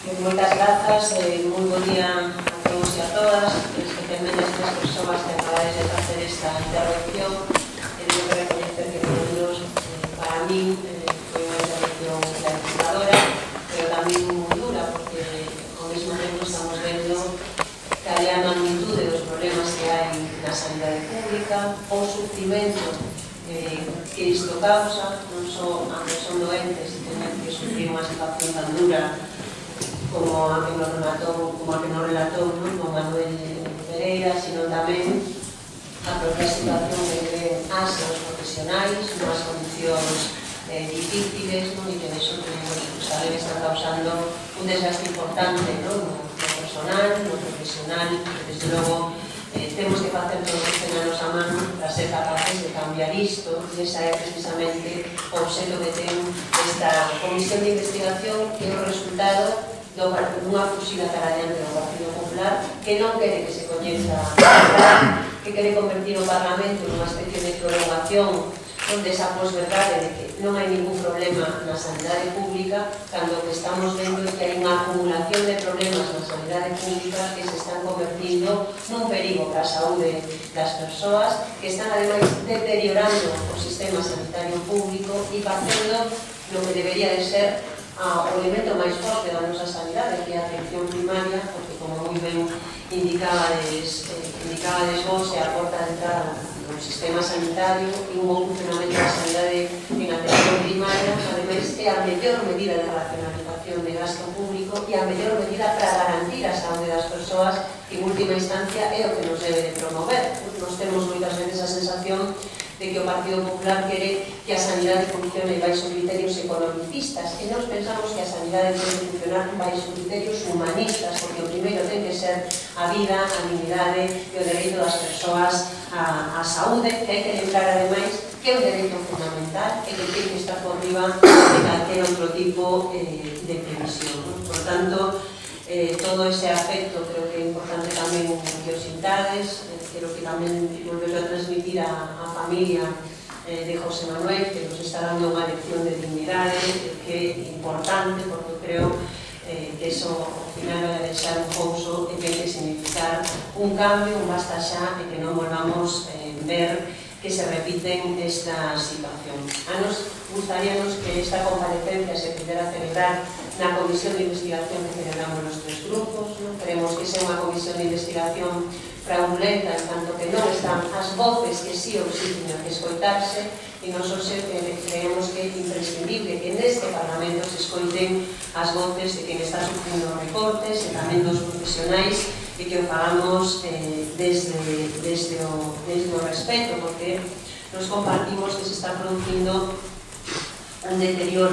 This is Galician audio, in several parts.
Moitas grazas, moi bo día a todos e a todas, especialmente as tres persoas que acabades de facer esta intervención. Tengo que reconocer que por menos para mí foi unha intervención clarificadora, pero tamén moi dura, porque ao mesmo tempo estamos vendo cal é a magnitude dos problemas que hai na sanidade pública, o sufrimento que isto causa, non só a que son doentes e tener que sufrir unha situación tan dura como a que nos relatou con Manuel Pereira, sino tamén a propia situación que viven as e os profesionais, unhas condicións difíciles, e que iso que están causando un desgaste importante no personal, no profesional, que desde logo temos que facer todo o que ten a nosa mano para ser capaces de cambiar isto, e esa é precisamente o obxecto que ten esta comisión de investigación, que é o resultado dunha fuxida cara adiante do Partido Popular, que non quere que se coñeza a verdade, que quere convertir o Parlamento nunha especie de prolongación onde esa posverdade de que non hai ningún problema na sanidade pública, cando o que estamos vendo é que hai unha acumulación de problemas na sanidade pública que se están convertindo nun perigo para a saúde das persoas, que están ademais deteriorando o sistema sanitario público e facendo lo que debería de ser o elemento máis forte da nosa sanidade, que é a atención primaria, porque como moi ben indicabades vos, é a porta de entrada do sistema sanitario e un bon funcionamento da sanidade en atención primaria, ademais é a mellor medida de racionalización de gasto público e a mellor medida para garantir a saúde das persoas, que en última instancia é o que nos debe de promover. Nos temos moitas veces a sensación de que o Partido Popular quere que a sanidade funcione baixo criterios economicistas, e nós pensamos que a sanidade debe funcionar baixo criterios humanistas, porque o primeiro ten que ser a vida, a dignidade e o dereito das persoas á saúde, que hai que lembrar ademais que é un dereito fundamental e que ten que estar por riba de calquera outro tipo de previsión. Por tanto, todo ese afecto creo que é importante tamén que o sintades. Creo que tamén volver a transmitir a familia de José Manuel, que nos está dando unha lección de dignidade, que é importante, porque creo que eso ao final vai a deixar un pouso e ten que significar un cambio, un basta xa, e que non volvamos ver que se repiten esta situación. A nos gustaríamos que esta comparecencia se pudera celebrar na comisión de investigación que celebramos nos tres grupos. Queremos que sea unha comisión de investigación fraudulenta, en tanto que non están as voces que sí ou sí teñen que escoitarse, e nos creemos que é imprescindible que neste Parlamento se escoiten as voces de quen está sufrindo recortes e tamén dos profesionais, e que o fagamos desde o respeto, porque nos compartimos que se está producindo un deterioro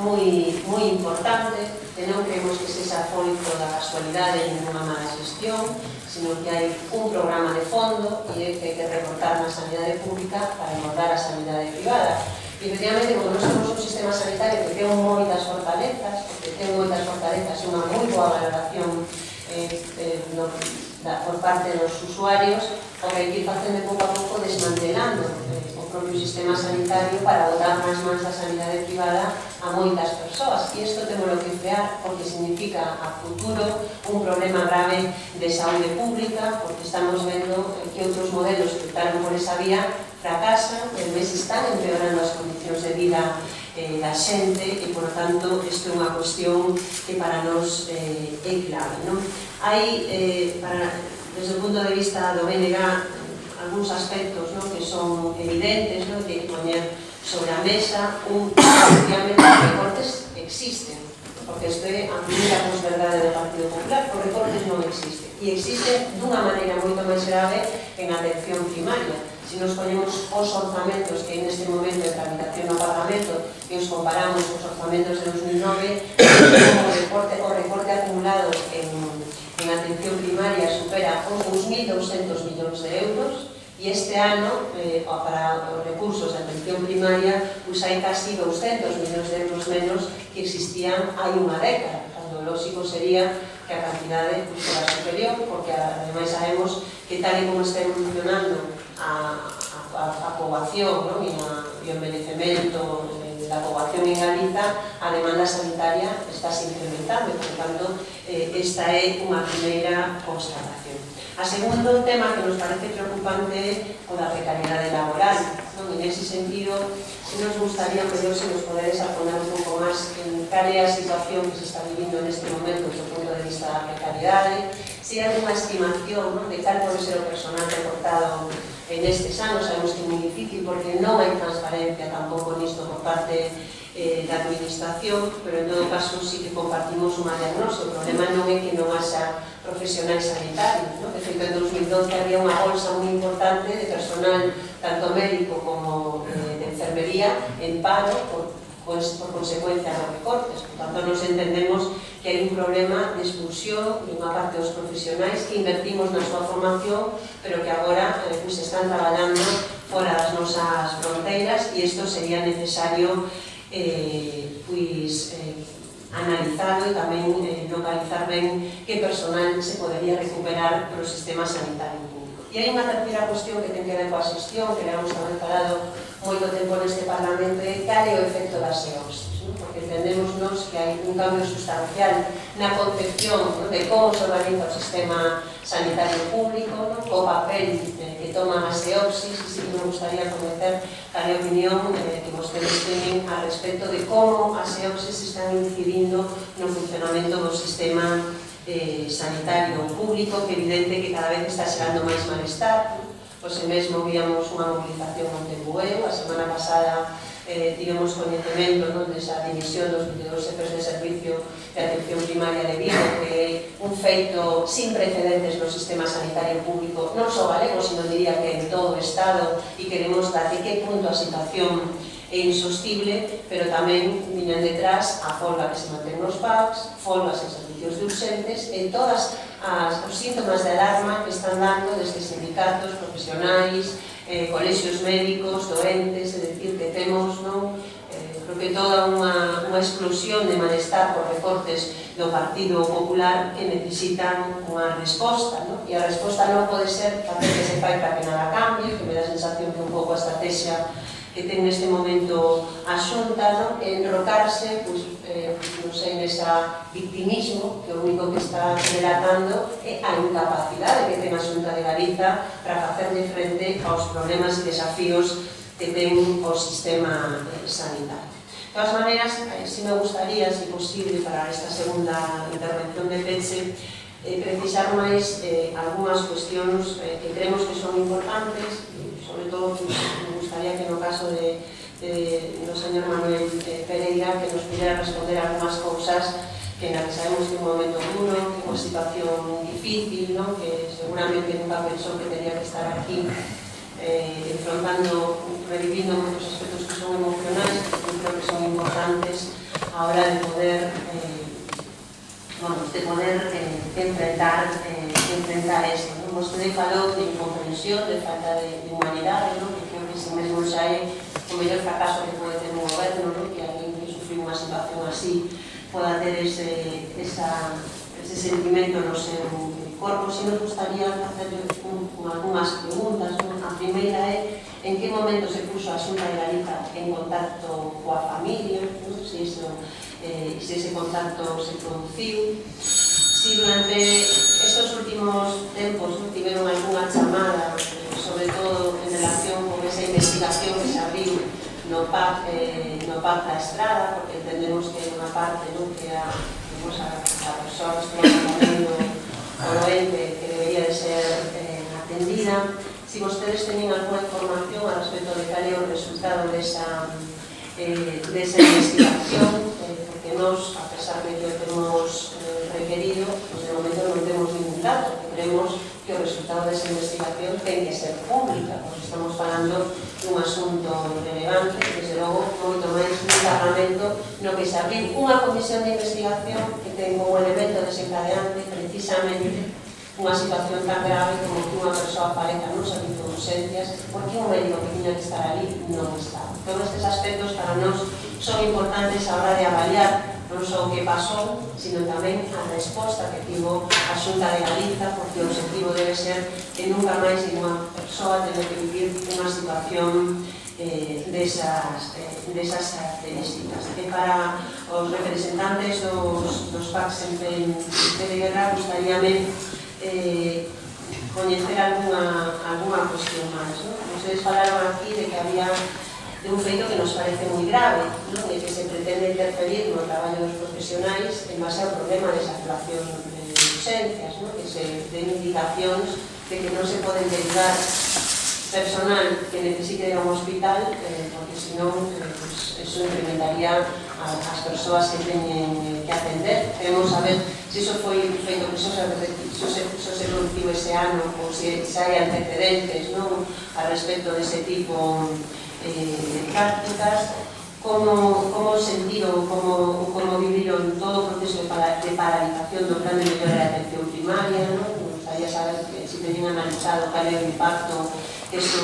moi importante, que non creemos que sexa fólico da casualidade e nunha mala xestión, sino que hai un programa de fondo e é que hai que recortar na sanidade pública para engordar a sanidade privada. E, efectivamente, como nós temos un sistema sanitario que ten moitas fortalezas, porque ten moitas fortalezas e unha moi boa valoración por parte dos usuarios, o que hai que ir facendo pouco a pouco desmantelando o propio sistema sanitario para botar nas mans da sanidade privada a moitas persoas. E isto temos que frear, porque significa a futuro un problema grave de saúde pública, porque estamos vendo que outros modelos que optaron por esa vía fracasan, e ademais están empeorando as condicións de vida da xente, e, por tanto, isto é unha cuestión que para nós é clave. Hai, desde o punto de vista do BNG, algúns aspectos que son evidentes, que hai que poñer sobre a mesa. Efectivamente, os recortes existen, porque isto é a primeira posverdade do Partido Popular. Os recortes non existen, e existen dunha maneira moito máis grave en atención primaria. Se nos ponemos os orzamentos que hai neste momento de tramitación no Parlamento e os comparamos cos orzamentos de 2009, o recorte acumulado en atención primaria supera os 2.200 millóns de euros, e este ano, para os recursos de atención primaria, hai casi 200 millóns de euros menos que existían hai unha década, cando o lógico sería que a cantidade fora superior, porque ademais sabemos que tal e como está evolucionando a poboación e o envellecemento da poboación en Galiza, a demanda sanitaria está se incrementando, por tanto, esta é unha primeira constatación. A segundo tema que nos parece preocupante é o da precariedade laboral. En ese sentido, nos gustaría que se nos poderes aponar un pouco máis en cal é a situación que se está vivindo neste momento desde o punto de vista da precariedade, se hai unha estimación de cal pode ser o personal recortado en estes anos. Sabemos que é moi difícil porque non hai transparencia tampouco nisto por parte da administración, pero en todo caso sí que compartimos unha diagnose. O problema non é que non haxa profesionais sanitarios, de feito en 2012 había unha bolsa moi importante de personal tanto médico como de enfermería en paro por consecuencia dos recortes. Por tanto, nos entendemos que hai un problema de expulsión de unha parte dos profesionais que invertimos na súa formación, pero que agora están traballando fora das nosas fronteiras, e isto sería necesario analizado e tamén localizar ben que personal se podería recuperar polo sistema sanitario público. E hai unha terceira cuestión que ten que ver coa xestión, que le hemos tamén falado moito tempo neste Parlamento, é cal é o efecto das EOPS, porque entendemos que hai un cambio sustancial na concepción de como se organiza o sistema sanitario público, co papel que toman as EOPS, e sí que me gustaría conocer cal é a opinión que vostedes teñen a respecto de como as EOPS están incidindo no funcionamento do sistema sanitario público, que é evidente que cada vez está xerando máis malestar. Pois mesmo víamos unha movilización onte en Bueu, a semana pasada tivemos coñecemento desa dimisión dos 22 xefes de servicio de atención primaria de Vigo, que é un feito sin precedentes no sistema sanitario público, non só galego, sino diría que en todo o Estado, e queremos dar de que punto a situación é insostible, pero tamén viñan detrás a folga que se mantén nos PACs, folgas en servicios de urxentes, e todos os síntomas de alarma que están dando desde sindicatos, profesionais, colexios médicos, doentes, é dicir, que temos, creo que toda unha explosión de malestar por recortes do Partido Popular que necesitan unha resposta, e a resposta non pode ser facer que se fai para que nada cambie, que me dá a sensación que un pouco a estrategia que ten neste momento a Xunta, enrocarse, non sei, nesa victimismo, que o único que está relatando é a incapacidade que ten a Xunta de Galiza para facer de frente aos problemas e desafíos que ten o sistema sanitario. De todas maneiras, si me gustaría, se posible, para esta segunda intervención de peche, precisar máis algunhas cuestións que creemos que son importantes, sobre todo me gustaría que no caso do señor Manuel Pereira que nos pudiera responder algunhas cousas que na que sabemos que é un momento duro, que é unha situación difícil, que seguramente nunca pensou que tenía que estar aquí enfrontando, revivindo moitos aspectos que son emocionais, que creo que son importantes a hora de poder enfrentar esto. Vostede falou de incomprensión, de falta de humanidade, que creo que ese mesmo xa é o mellor fracaso que pode ter un goberno, que alguén que sufriu unha situación así poda ter ese sentimento no seu corpo. Si nos gustaría facer algunhas preguntas. A primeira é en que momento se puxo a Xunta de Galiza en contacto coa familia, se ese contacto se produciu, si durante estes últimos tempos tiveron algunha chamada, sobre todo en relación con esa investigación que se abriu no PAC da Estrada, porque entendemos que é unha parte que a persoa que está morrendo o ente que debería de ser atendida. Si vostedes teñen algunha información a respecto de cal é o resultado desa investigación, porque nos, a pesar de que o temos requerido, de momento non temos ningún dato, porque creemos que o resultado desa investigación ten que ser pública, porque estamos falando dun asunto relevante, desde logo moito máis un parlamento no que se abriu unha comisión de investigación que ten como elemento desencadeante precisamente unha situación tan grave como que unha persoa apareza nun servizo de urgencias porque un médico que tiña que estar ali non está. Todos estes aspectos para nós son importantes a hora de avaliar non só o que pasou, sino tamén a resposta que tivo a Xunta de Galiza, porque o objetivo debe ser que nunca máis ninguna persoa tenha que vivir unha situación desas características. E para os representantes dos PACs en de guerra, gustaríame coñecer alguna cuestión máis. Vostedes falaron aquí de que había un feito que nos parece moi grave, de que se pretende interferir no traballo dos profesionais en base ao problema de saturación de urxencias, que se den indicacións de que non se poden derivar personal que necesite ir a un hospital, porque senón eso incrementaría as persoas que teñen que atender. Queremos saber se iso foi feito, que iso se produciu ese ano ou se hai antecedentes a respecto dese tipo de prácticas, como sentiron, como viviron todo o proceso de paralización do plan de mellora de atención primaria. Me gustaría saber se teñen analizado cal é o impacto que isto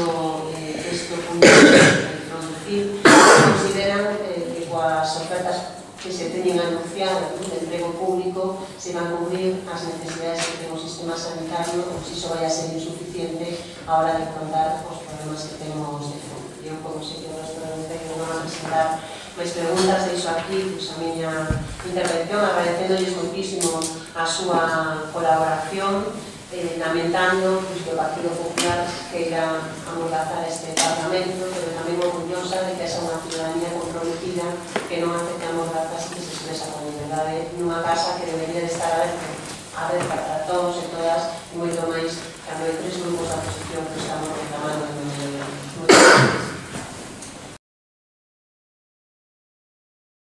puede producir. Consideran que coas ofertas que se teñen anunciado de emprego público se van a cubrir as necesidades que ten o sistema sanitario ou se iso vai a ser insuficiente a hora de afrontar os problemas que temos de fondo. Eu, como sei que o resto do Ministerio non van a presentar máis preguntas, deixo aquí a miña intervención, agradecéndolles moitísimo a súa colaboración, lamentando que o Partido Popular queira amordazar este Parlamento, pero tamén orgullosa de que esa unha ciudadanía comprometida que non acepte amordazas e que se expresa con liberdade nunha casa que debería de estar aberta para todos e todas e moito máis